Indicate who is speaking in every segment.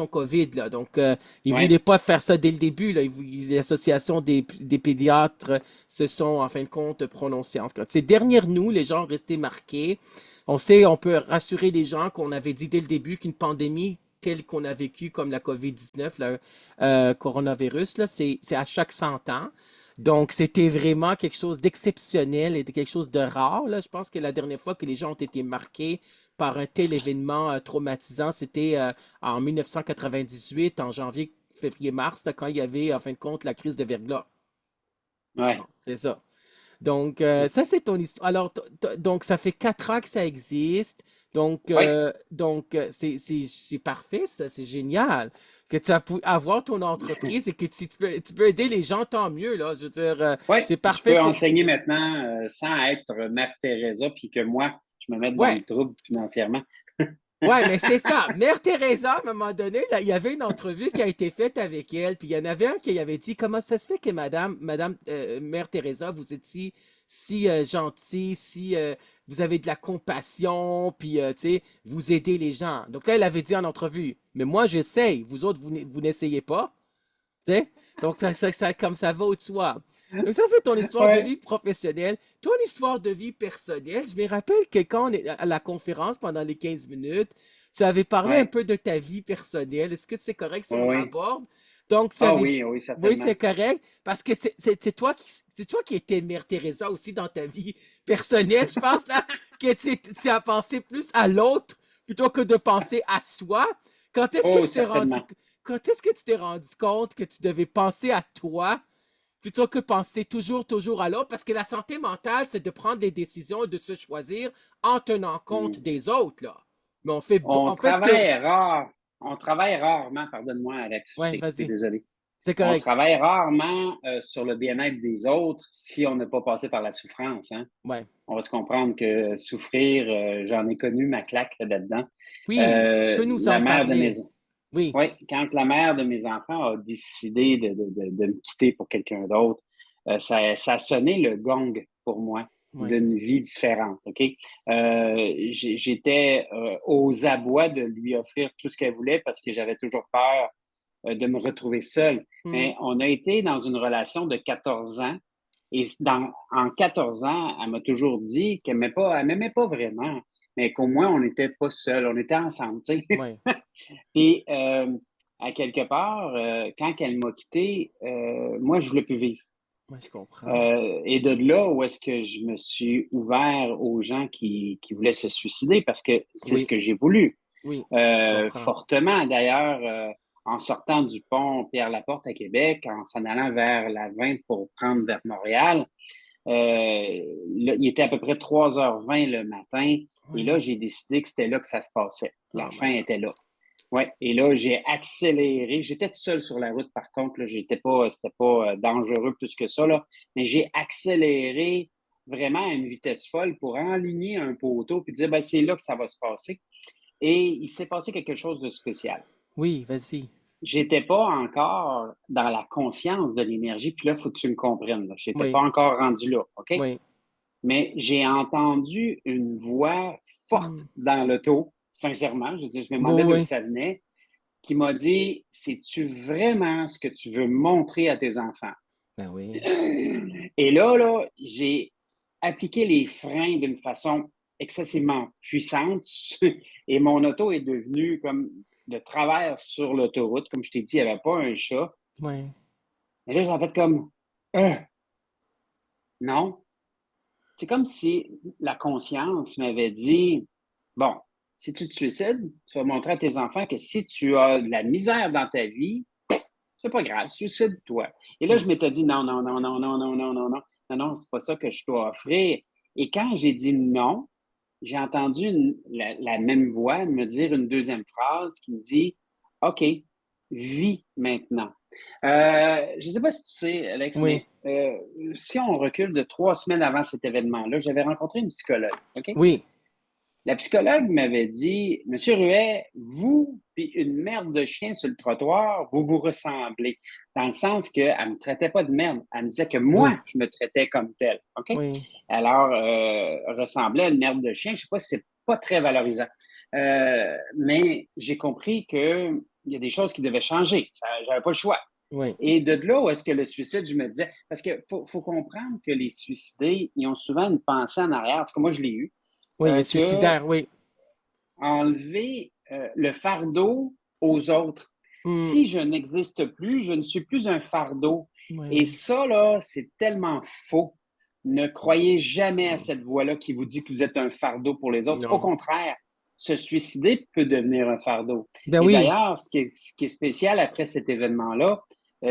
Speaker 1: COVID, là. Donc, ils
Speaker 2: Ouais.
Speaker 1: voulaient pas faire ça dès le début, là. L'association des pédiatres se sont, en fin de compte, prononcés. En tout cas, c'est derrière nous, les gens ont resté marqués. On sait, on peut rassurer les gens qu'on avait dit dès le début qu'une pandémie telle qu'on a vécue, comme la COVID-19, le coronavirus, là, c'est à chaque 100 ans. Donc, c'était vraiment quelque chose d'exceptionnel et de quelque chose de rare, là. Je pense que la dernière fois que les gens ont été marqués par un tel événement traumatisant, c'était en 1998, en janvier, février, mars, là, quand il y avait, en fin de compte, la crise de verglas. Bon,
Speaker 2: Ouais.
Speaker 1: c'est ça. Donc, ça, c'est ton histoire. Alors, donc, ça fait 4 ans que ça existe. Donc,
Speaker 2: Ouais.
Speaker 1: c'est parfait, ça, c'est génial. Que tu as pu avoir ton entreprise et que tu peux aider les gens, tant mieux, là. Je veux dire,
Speaker 2: Ouais.
Speaker 1: c'est
Speaker 2: Je
Speaker 1: parfait
Speaker 2: peux
Speaker 1: pour...
Speaker 2: enseigner maintenant sans être Mère Teresa, puis que moi, je me mette dans
Speaker 1: Ouais,
Speaker 2: le trouble financièrement.
Speaker 1: ouais, mais c'est ça. Mère Teresa, à un moment donné, là, il y avait une entrevue qui a été faite avec elle, puis il y en avait un qui avait dit comment ça se fait que Madame Mère Teresa, vous étiez si gentille, si vous avez de la compassion, puis tu sais, vous aidez les gens. Donc là, elle avait dit en entrevue, mais moi, j'essaye. Vous autres, vous n'essayez pas. Tu sais? Donc, comme ça va au de soi. Donc, ça, c'est ton histoire de
Speaker 2: Ouais.
Speaker 1: vie professionnelle. Ton histoire de vie personnelle, je me rappelle que quand on est à la conférence pendant les 15 minutes, tu avais parlé un
Speaker 2: Ouais.
Speaker 1: peu de ta vie personnelle. Est-ce que c'est correct si
Speaker 2: Oui.
Speaker 1: on
Speaker 2: Oui.
Speaker 1: l'aborde? Donc, tu
Speaker 2: Ah
Speaker 1: avais dit,
Speaker 2: oui, oui,
Speaker 1: oui,
Speaker 2: certainement.
Speaker 1: c'est correct, parce que c'est toi qui étais Mère Teresa aussi dans ta vie personnelle. Je pense là que tu as pensé plus à l'autre plutôt que de penser à soi. Quand est-ce que
Speaker 2: Oh,
Speaker 1: tu t'es rendu
Speaker 2: certainement.
Speaker 1: quand est-ce que tu t'es rendu compte que tu devais penser à toi plutôt que penser toujours à l'autre? Parce que la santé mentale, c'est de prendre des décisions et de se choisir en tenant compte
Speaker 2: Hmm.
Speaker 1: des autres, là. Mais
Speaker 2: On
Speaker 1: on fait ce que...
Speaker 2: travaille rare. On travaille rarement, pardonne-moi, Alex,
Speaker 1: Ouais,
Speaker 2: je suis
Speaker 1: vas-y.
Speaker 2: désolé.
Speaker 1: C'est
Speaker 2: On
Speaker 1: correct.
Speaker 2: travaille rarement sur le bien-être des autres si on n'a pas passé par la souffrance, hein.
Speaker 1: Ouais.
Speaker 2: On va se comprendre que souffrir, j'en ai connu ma claque là-dedans.
Speaker 1: Oui, tu peux nous
Speaker 2: La
Speaker 1: en
Speaker 2: mère de mes...
Speaker 1: parler. Oui.
Speaker 2: Oui, quand la mère de mes enfants a décidé de me quitter pour quelqu'un d'autre, ça a sonné le gong pour moi
Speaker 1: Ouais.
Speaker 2: d'une vie différente, OK? J'étais aux abois de lui offrir tout ce qu'elle voulait parce que j'avais toujours peur de me retrouver seul.
Speaker 1: Hmm.
Speaker 2: Mais on a été dans une relation de 14 ans et en 14 ans, elle m'a toujours dit elle m'aimait pas vraiment, mais qu'au moins on n'était pas seuls, on était ensemble, tu sais.
Speaker 1: Ouais.
Speaker 2: Et à quelque part, quand elle m'a quitté, moi, je voulais plus vivre.
Speaker 1: Ouais, je comprends.
Speaker 2: Et de là où est-ce que je me suis ouvert aux gens qui voulaient se suicider parce que c'est ce
Speaker 1: Oui.
Speaker 2: que j'ai voulu.
Speaker 1: Oui. Je comprends.
Speaker 2: Fortement, d'ailleurs, en sortant du pont Pierre-Laporte à Québec, en s'en allant vers la 20 pour prendre vers Montréal, il était à peu près 3h20 le matin. Et là,
Speaker 1: Oui.
Speaker 2: j'ai décidé que c'était là que ça se passait. La
Speaker 1: Oh
Speaker 2: fin
Speaker 1: my God.
Speaker 2: était là. Ouais. Et là, j'ai accéléré. J'étais tout seul sur la route, par contre. Là, c'était pas dangereux plus que ça, là. Mais j'ai accéléré vraiment à une vitesse folle pour enligner un poteau puis dire, ben, c'est là que ça va se passer. Et il s'est passé quelque chose de spécial.
Speaker 1: Oui, vas-y.
Speaker 2: J'étais pas encore dans la conscience de l'énergie, puis là, il faut que tu me comprennes. Là. J'étais pas
Speaker 1: Oui.
Speaker 2: encore rendu là, OK?
Speaker 1: Oui.
Speaker 2: Mais j'ai entendu une voix forte
Speaker 1: Hmm.
Speaker 2: dans l'auto, sincèrement. Je me demandais d'où
Speaker 1: Oui.
Speaker 2: ça venait, qui m'a dit, c'est-tu vraiment ce que tu veux montrer à tes enfants?
Speaker 1: Ben oui.
Speaker 2: Et là, j'ai appliqué les freins d'une façon excessivement puissante et mon auto est devenue comme de travers sur l'autoroute. Comme je t'ai dit, il n'y avait pas un chat.
Speaker 1: Oui.
Speaker 2: Et là, j'ai fait comme, Euh, non. C'est comme si la conscience m'avait dit, bon, si tu te suicides, tu vas montrer à tes enfants que si tu as de la misère dans ta vie, c'est pas grave, suicide-toi. Et là,
Speaker 1: Hmm.
Speaker 2: je m'étais dit non, non, non, non, non, non, non, non, non, non, non, c'est pas ça que je dois offrir. Et quand j'ai dit non, j'ai entendu la même voix me dire une deuxième phrase qui me dit OK, vis maintenant. Je ne sais pas si tu sais, Alex,
Speaker 1: Oui.
Speaker 2: mais si on recule de 3 semaines avant cet événement-là, j'avais rencontré une psychologue. OK?
Speaker 1: Oui.
Speaker 2: La psychologue m'avait dit, Monsieur Ruet, vous puis une merde de chien sur le trottoir, vous vous ressemblez. Dans le sens qu'elle ne me traitait pas de merde. Elle me disait que moi,
Speaker 1: Oui.
Speaker 2: je me traitais comme tel. OK?
Speaker 1: Oui.
Speaker 2: Alors, ressemblait à une merde de chien, je ne sais pas si c'est pas très valorisant. Mais j'ai compris que il y a des choses qui devaient changer. J'avais pas le choix.
Speaker 1: Oui.
Speaker 2: Et de là où est-ce que le suicide, je me disais, parce qu'il faut comprendre que les suicidés, ils ont souvent une pensée en arrière, en tout cas moi je l'ai eu,
Speaker 1: Oui, les
Speaker 2: que
Speaker 1: suicidaires, oui.
Speaker 2: enlever le fardeau aux autres.
Speaker 1: Hmm.
Speaker 2: Si je n'existe plus, je ne suis plus un fardeau. Et
Speaker 1: Oui.
Speaker 2: ça, là, c'est tellement faux. Ne croyez jamais à cette voix-là qui vous dit que vous êtes un fardeau pour les autres. Au
Speaker 1: Non.
Speaker 2: contraire, se suicider peut devenir un fardeau.
Speaker 1: Ben
Speaker 2: Et
Speaker 1: oui.
Speaker 2: d'ailleurs, ce qui est spécial après cet événement-là,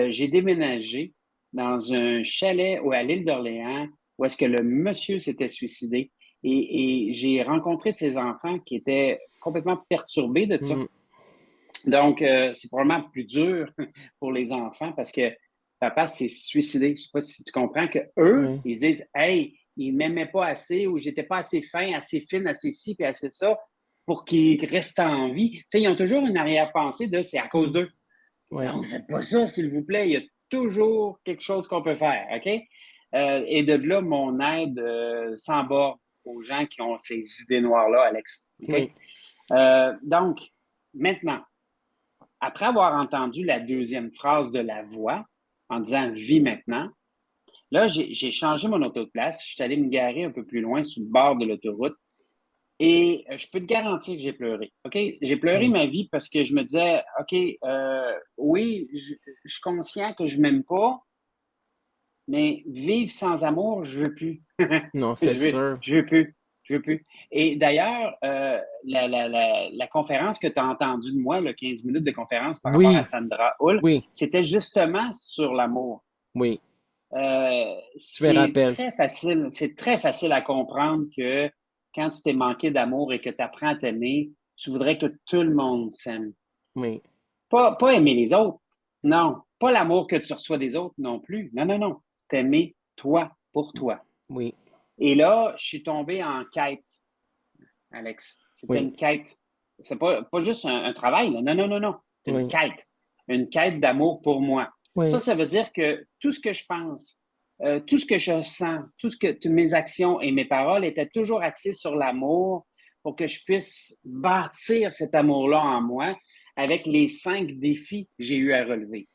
Speaker 2: j'ai déménagé dans un chalet à l'île d'Orléans où est-ce que le monsieur s'était suicidé. Et j'ai rencontré ces enfants qui étaient complètement perturbés de ça.
Speaker 1: Hmm.
Speaker 2: Donc, c'est probablement plus dur pour les enfants parce que papa s'est suicidé. Je ne sais pas si tu comprends que eux,
Speaker 1: Oui.
Speaker 2: ils disent, hey, il ne m'aimait pas assez ou j'étais pas assez fin, assez fine, assez ci, puis assez ça pour qu'ils restent en vie. Tu sais, ils ont toujours une arrière-pensée de c'est à cause
Speaker 1: Hmm.
Speaker 2: d'eux.
Speaker 1: Oui.
Speaker 2: Non, faites pas ça, s'il vous plaît. Il y a toujours quelque chose qu'on peut faire, OK? Et de là, mon aide sans borne aux gens qui ont ces idées noires-là, Alex. OK?
Speaker 1: Oui.
Speaker 2: Donc, maintenant, après avoir entendu la deuxième phrase de la voix en disant vis maintenant, là, j'ai changé mon auto de place. Je suis allé me garer un peu plus loin sur le bord de l'autoroute et je peux te garantir que j'ai pleuré. OK? J'ai pleuré
Speaker 1: Oui.
Speaker 2: ma vie parce que je me disais, OK, oui, je suis conscient que je m'aime pas, mais vivre sans amour, je veux plus.
Speaker 1: Non, c'est
Speaker 2: je veux,
Speaker 1: sûr.
Speaker 2: je veux plus. Je veux plus. Et d'ailleurs, la conférence que tu as entendue de moi, le 15 minutes de conférence par rapport à
Speaker 1: Oui.
Speaker 2: Sandra Hull,
Speaker 1: Oui.
Speaker 2: c'était justement sur l'amour.
Speaker 1: Oui. Je me
Speaker 2: C'est
Speaker 1: rappelle.
Speaker 2: très facile, c'est très facile à comprendre que quand tu t'es manqué d'amour et que tu apprends à t'aimer, tu voudrais que tout le monde s'aime.
Speaker 1: Oui.
Speaker 2: Pas aimer les autres, non. Pas l'amour que tu reçois des autres non plus. Non, non, non. T'aimer toi pour toi.
Speaker 1: Oui.
Speaker 2: Et là, je suis tombé en quête, Alex. C'était
Speaker 1: Oui.
Speaker 2: une quête. C'est pas juste un travail, là. Non, non, non, non. C'est une
Speaker 1: Oui.
Speaker 2: quête. Une quête d'amour pour moi.
Speaker 1: Oui.
Speaker 2: Ça veut dire que tout ce que je pense, tout ce que je sens, toutes mes actions et mes paroles étaient toujours axées sur l'amour pour que je puisse bâtir cet amour-là en moi avec les 5 défis que j'ai eu à relever.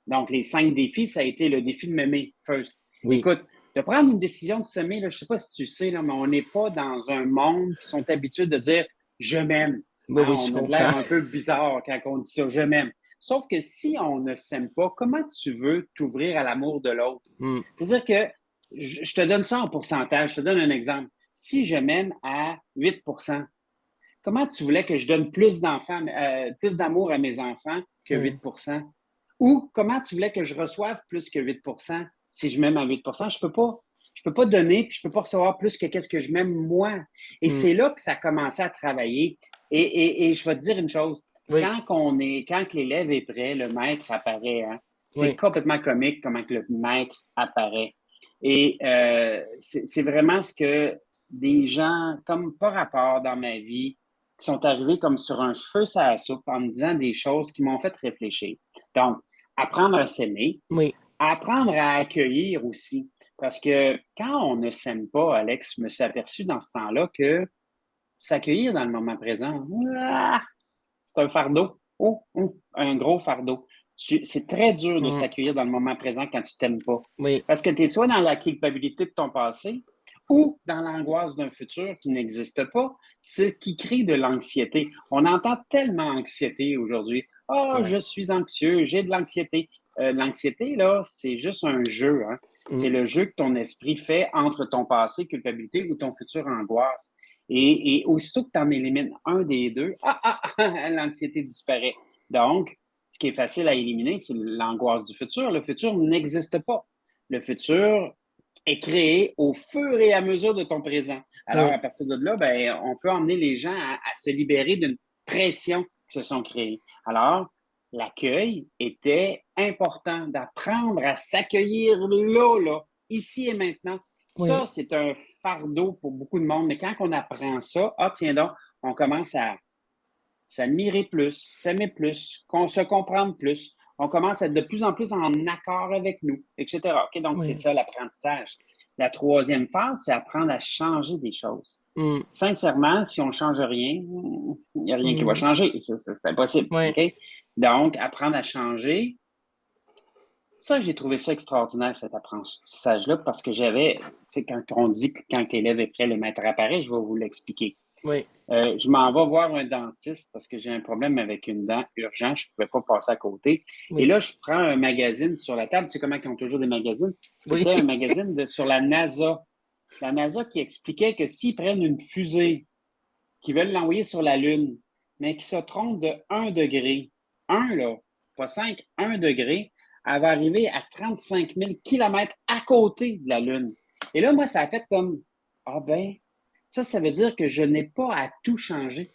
Speaker 2: Donc, les 5 défis, ça a été le défi de m'aimer first.
Speaker 1: Oui.
Speaker 2: Écoute, de prendre une décision de s'aimer, là, je ne sais pas si tu sais, là, mais on n'est pas dans un monde qui sont habitués de dire je m'aime.
Speaker 1: Oui,
Speaker 2: Hein,
Speaker 1: oui, je
Speaker 2: on a de
Speaker 1: comprends.
Speaker 2: l'air un peu bizarre quand on dit ça, je m'aime. Sauf que si on ne s'aime pas, comment tu veux t'ouvrir à l'amour de l'autre?
Speaker 1: Hmm.
Speaker 2: C'est-à-dire que je te donne ça en pourcentage, je te donne un exemple. Si je m'aime à 8 comment tu voulais que je donne plus d'amour à mes enfants que
Speaker 1: Oui.
Speaker 2: 8 Ou comment tu voulais que je reçoive plus que 8 si je m'aime à 8 Je peux pas. Je peux pas donner, puis je peux pas recevoir plus que qu'est-ce que je m'aime moi. Et
Speaker 1: Hmm.
Speaker 2: c'est là que ça a commencé à travailler. Et je vais te dire une chose.
Speaker 1: Oui.
Speaker 2: Quand l'élève est prêt, le maître apparaît. Hein. C'est
Speaker 1: Oui.
Speaker 2: complètement comique comment que le maître apparaît. Et c'est vraiment ce que des gens, comme par rapport dans ma vie, qui sont arrivés comme sur un cheveu sur la soupe en me disant des choses qui m'ont fait réfléchir. Donc, apprendre à s'aimer,
Speaker 1: Oui.
Speaker 2: apprendre à accueillir aussi. Parce que quand on ne s'aime pas, Alex, je me suis aperçu dans ce temps-là que s'accueillir dans le moment présent, c'est un fardeau. Oh, oh, un gros fardeau. C'est très dur de
Speaker 1: Hmm.
Speaker 2: s'accueillir dans le moment présent quand tu t'aimes pas.
Speaker 1: Oui.
Speaker 2: Parce que tu es soit dans la culpabilité de ton passé ou dans l'angoisse d'un futur qui n'existe pas, ce qui crée de l'anxiété. On entend tellement anxiété aujourd'hui. Ah, oh,
Speaker 1: Ouais.
Speaker 2: je suis anxieux, j'ai de l'anxiété. L'anxiété, là, c'est juste un jeu. Hein?
Speaker 1: Hmm.
Speaker 2: C'est le jeu que ton esprit fait entre ton passé, culpabilité, ou ton futur, angoisse. Et aussitôt que tu en élimines un des deux, l'anxiété disparaît. Donc, ce qui est facile à éliminer, c'est l'angoisse du futur. Le futur n'existe pas. Le futur est créé au fur et à mesure de ton présent. Alors,
Speaker 1: Oui.
Speaker 2: à partir de là, ben, on peut emmener les gens à se libérer d'une pression qui se sont créées. Alors, l'accueil était important d'apprendre à s'accueillir là, ici et maintenant.
Speaker 1: Oui.
Speaker 2: Ça, c'est un fardeau pour beaucoup de monde, mais quand on apprend ça, ah, tiens donc, on commence à s'admirer plus, s'aimer plus, qu'on se comprendre plus. On commence à être de plus en plus en accord avec nous, etc. OK? Donc, c'est
Speaker 1: Oui.
Speaker 2: ça l'apprentissage. La troisième phase, c'est apprendre à changer des choses.
Speaker 1: Hmm.
Speaker 2: Sincèrement, si on ne change rien, il n'y a rien qui va
Speaker 1: Hmm.
Speaker 2: changer. C'est impossible.
Speaker 1: Oui.
Speaker 2: OK? Donc, apprendre à changer, ça, j'ai trouvé ça extraordinaire, cet apprentissage-là, parce que j'avais, tu sais, quand on dit que quand l'élève est prêt, le maître apparaît, je vais vous l'expliquer.
Speaker 1: Oui,
Speaker 2: Je m'en vais voir un dentiste parce que j'ai un problème avec une dent urgent, je ne pouvais pas passer à côté. Et
Speaker 1: oui,
Speaker 2: là, je prends un magazine sur la table. Tu sais comment ils ont toujours des magazines?
Speaker 1: oui.
Speaker 2: C'était un magazine sur la NASA. La NASA qui expliquait que s'ils prennent une fusée, qu'ils veulent l'envoyer sur la Lune, mais qui se trompent de 1 degré, 1 là, pas 5, 1 degré, elle va arriver à 35 000 kilomètres à côté de la Lune. Et là, moi, ça a fait comme, ah ben, ça veut dire que je n'ai pas à tout changer.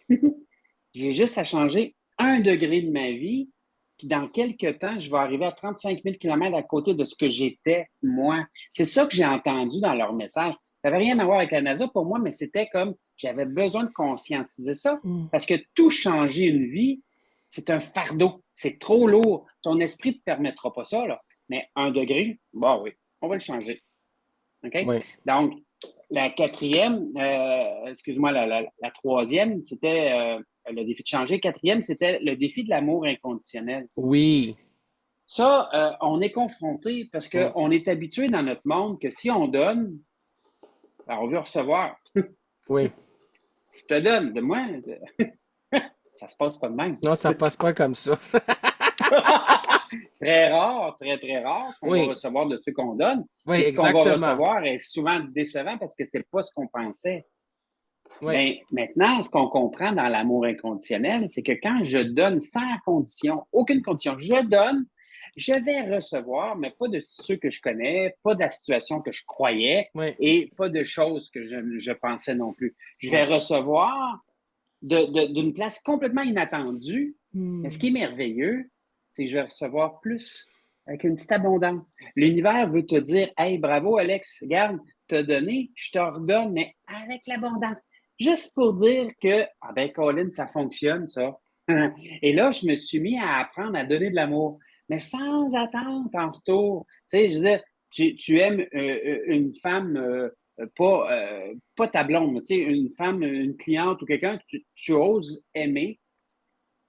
Speaker 2: J'ai juste à changer 1 degré de ma vie, puis dans quelques temps, je vais arriver à 35 000 kilomètres à côté de ce que j'étais, moi. C'est ça que j'ai entendu dans leur message. Ça n'avait rien à voir avec la NASA pour moi, mais c'était comme, j'avais besoin de conscientiser ça.
Speaker 1: Mm.
Speaker 2: Parce que tout changer une vie, c'est un fardeau. C'est trop lourd. Ton esprit ne te permettra pas ça, là. Mais 1 degré, bah oui, on va le changer. OK?
Speaker 1: Oui.
Speaker 2: Donc, la quatrième, excuse-moi, la troisième, c'était le défi de changer. Quatrième, c'était le défi de l'amour inconditionnel.
Speaker 1: Oui.
Speaker 2: Ça, on est confronté parce
Speaker 1: Mm.
Speaker 2: qu'on est habitué dans notre monde que si on donne, ben, on veut recevoir.
Speaker 1: Oui.
Speaker 2: Je te donne de moi. Ça se passe pas de même.
Speaker 1: Non, ça passe pas comme ça.
Speaker 2: Très rare, très, très rare qu'on va
Speaker 1: Oui.
Speaker 2: recevoir de ce qu'on donne.
Speaker 1: Oui,
Speaker 2: Et ce qu'on va
Speaker 1: exactement.
Speaker 2: recevoir est souvent décevant parce que c'est pas ce qu'on pensait.
Speaker 1: Oui.
Speaker 2: Bien, maintenant, ce qu'on comprend dans l'amour inconditionnel, c'est que quand je donne sans condition, aucune condition, je donne, je vais recevoir, mais pas de ceux que je connais, pas de la situation que je croyais
Speaker 1: Oui.
Speaker 2: et pas de choses que je pensais non plus. Je vais
Speaker 1: Oui.
Speaker 2: recevoir d'une place complètement inattendue. Mais ce
Speaker 1: Mm.
Speaker 2: qui est merveilleux, c'est que je vais recevoir plus avec une petite abondance. L'univers veut te dire, hey, bravo, Alex, regarde, t'as donné, je te redonne, mais avec l'abondance. Juste pour dire que, ah ben, Colin, ça fonctionne, ça. Et là, je me suis mis à apprendre à donner de l'amour, mais sans attente en retour. Tu sais, je veux dire, tu aimes une femme, pas ta blonde, tu sais, une femme, une cliente ou quelqu'un que tu oses aimer,